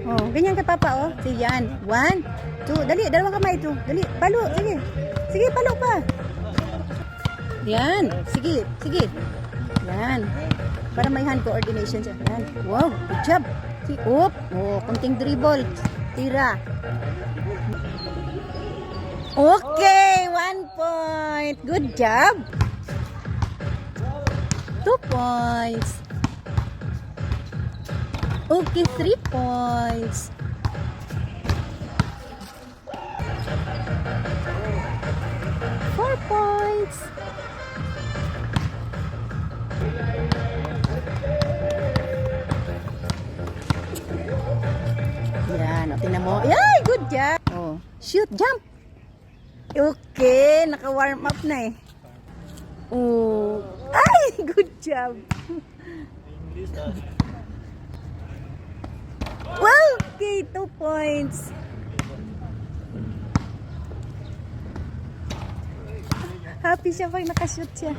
Oh, ganyan kay Papa, oh. Sige, yan. 1, 2. Dali, dalawang kamay ito. Dali, palo. Sige. Sige, palo pa. Yan. Sige, sige. Yan. Para may hand coordination siya. Yan. Wow, good job. Sige, oh, kunting dribble. Tira. Okay, 1 point. Good job. 2 points. Okay, 3 points. Four points. Yan, o, tingnan mo. Yay, good job. Oh, shoot, jump. Okay, naka-warm up na eh. Oh, ay, good job. Wow, okay, 2 points. Happy siya pag nakashoot siya.